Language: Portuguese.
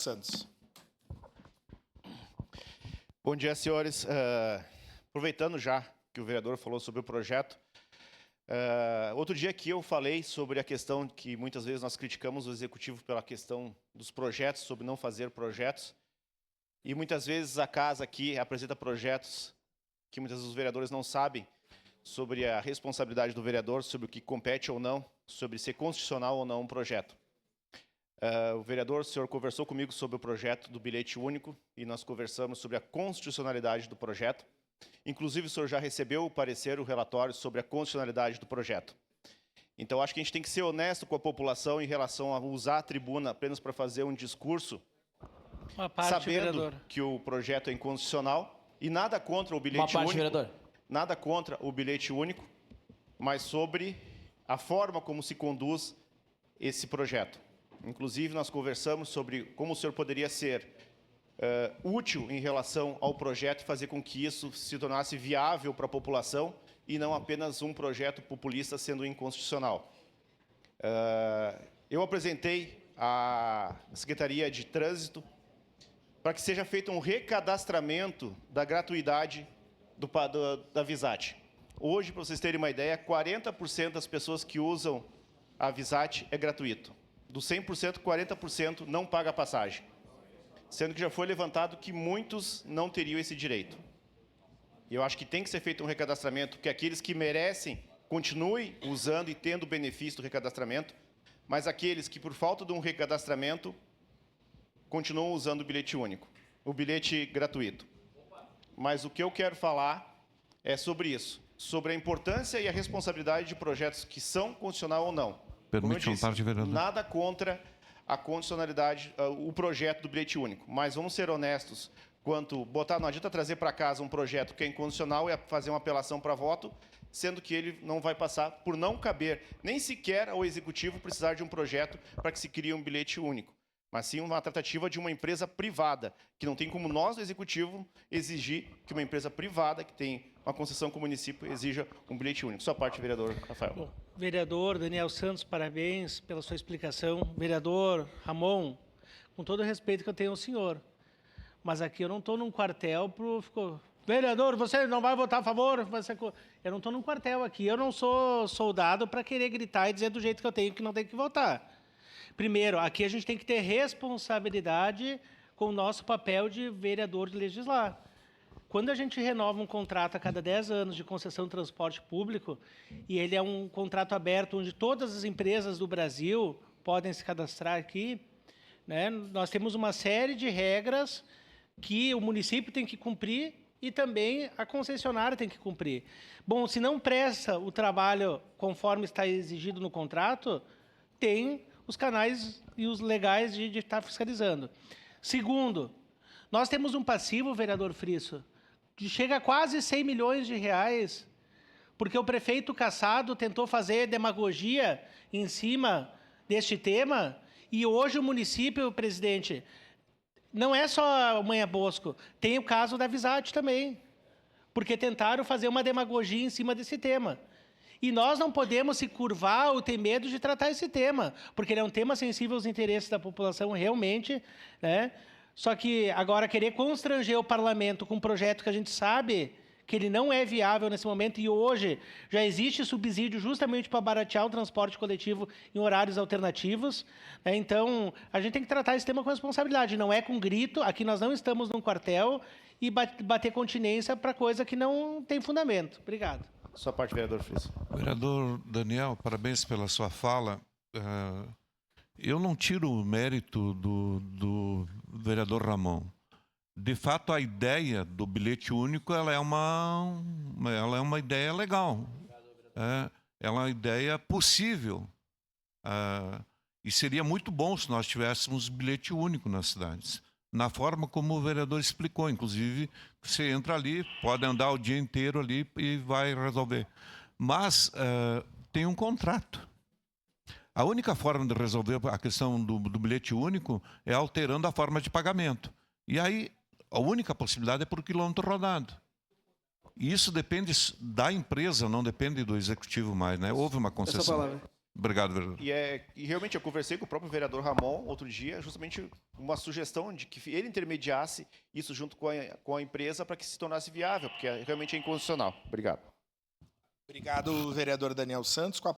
Santos. Bom dia, senhores. Aproveitando já que o vereador falou sobre o projeto, outro dia aqui eu falei sobre a questão que muitas vezes nós criticamos o executivo pela questão dos projetos, sobre não fazer projetos, e muitas vezes a casa aqui apresenta projetos que muitas vezes os vereadores não sabem sobre a responsabilidade do vereador, sobre o que compete ou não, sobre ser constitucional ou não um projeto. O vereador, o senhor conversou comigo sobre o projeto do bilhete único e nós conversamos sobre a constitucionalidade do projeto. Inclusive, o senhor já recebeu o parecer, o relatório sobre a constitucionalidade do projeto. Então, acho que a gente tem que ser honesto com a população em relação a usar a tribuna apenas para fazer um discurso, sabendo que o projeto é inconstitucional e nada contra o bilhete único, nada contra o bilhete único, mas sobre a forma como se conduz esse projeto. Inclusive, nós conversamos sobre como o senhor poderia ser útil em relação ao projeto e fazer com que isso se tornasse viável para a população e não apenas um projeto populista sendo inconstitucional. Eu apresentei à Secretaria de Trânsito para que seja feito um recadastramento da gratuidade da Visat. Hoje, para vocês terem uma ideia, 40% das pessoas que usam a Visat é gratuito. Do 100%, 40% não paga passagem, sendo que já foi levantado que muitos não teriam esse direito. Eu acho que tem que ser feito um recadastramento, que aqueles que merecem continuem usando e tendo o benefício do recadastramento, mas aqueles que, por falta de um recadastramento, continuam usando o bilhete único, o bilhete gratuito. Mas o que eu quero falar é sobre isso, sobre a importância e a responsabilidade de projetos que são constitucionais ou não. Permite disse, nada contra a condicionalidade, o projeto do bilhete único, mas vamos ser honestos quanto não adianta trazer para casa um projeto que é incondicional e fazer uma apelação para voto, sendo que ele não vai passar por não caber nem sequer ao executivo precisar de um projeto para que se crie um bilhete único, mas sim uma tratativa de uma empresa privada, que não tem como nós, do executivo, exigir que uma empresa privada que tem uma concessão com o município exija um bilhete único. Sua parte, vereador Rafael. Bom, vereador Daniel Santos, parabéns pela sua explicação. Vereador Ramon, com todo o respeito que eu tenho ao senhor, mas aqui eu não estou num quartel vereador, você não vai votar a favor? Eu não estou num quartel aqui, eu não sou soldado para querer gritar e dizer do jeito que eu tenho que não tem que votar. Primeiro, aqui a gente tem que ter responsabilidade com o nosso papel de vereador de legislar. Quando a gente renova um contrato a cada 10 anos de concessão de transporte público, e ele é um contrato aberto onde todas as empresas do Brasil podem se cadastrar aqui, né, nós temos uma série de regras que o município tem que cumprir e também a concessionária tem que cumprir. Bom, se não presta o trabalho conforme está exigido no contrato, tem os canais e os legais de estar fiscalizando. Segundo, nós temos um passivo, vereador Frisso, que chega a quase 100 milhões de reais, porque o prefeito Cassado tentou fazer demagogia em cima deste tema, e hoje o município, presidente, não é só a Manha Bosco, tem o caso da Visat também, porque tentaram fazer uma demagogia em cima desse tema. E nós não podemos se curvar ou ter medo de tratar esse tema, porque ele é um tema sensível aos interesses da população realmente, né? Só que agora querer constranger o parlamento com um projeto que a gente sabe que ele não é viável nesse momento, e hoje já existe subsídio justamente para baratear o transporte coletivo em horários alternativos, né? Então, a gente tem que tratar esse tema com responsabilidade, não é com grito, aqui nós não estamos num quartel, e bater continência para coisa que não tem fundamento. Obrigado. Sua parte, vereador Frisso. Vereador Daniel, parabéns pela sua fala. Eu não tiro o mérito do vereador Ramon. De fato, a ideia do bilhete único ela é uma ideia legal. Ela é uma ideia possível. E seria muito bom se nós tivéssemos bilhete único nas cidades. Na forma como o vereador explicou, inclusive, você entra ali, pode andar o dia inteiro ali e vai resolver. Mas tem um contrato. A única forma de resolver a questão do bilhete único é alterando a forma de pagamento. E aí, a única possibilidade é por quilômetro rodado. E isso depende da empresa, não depende do executivo mais, né? Houve uma concessão. Obrigado, vereador. E realmente eu conversei com o próprio vereador Ramon outro dia, justamente uma sugestão de que ele intermediasse isso junto com a empresa para que se tornasse viável, porque realmente é incondicional. Obrigado. Obrigado, vereador Daniel Santos. Com a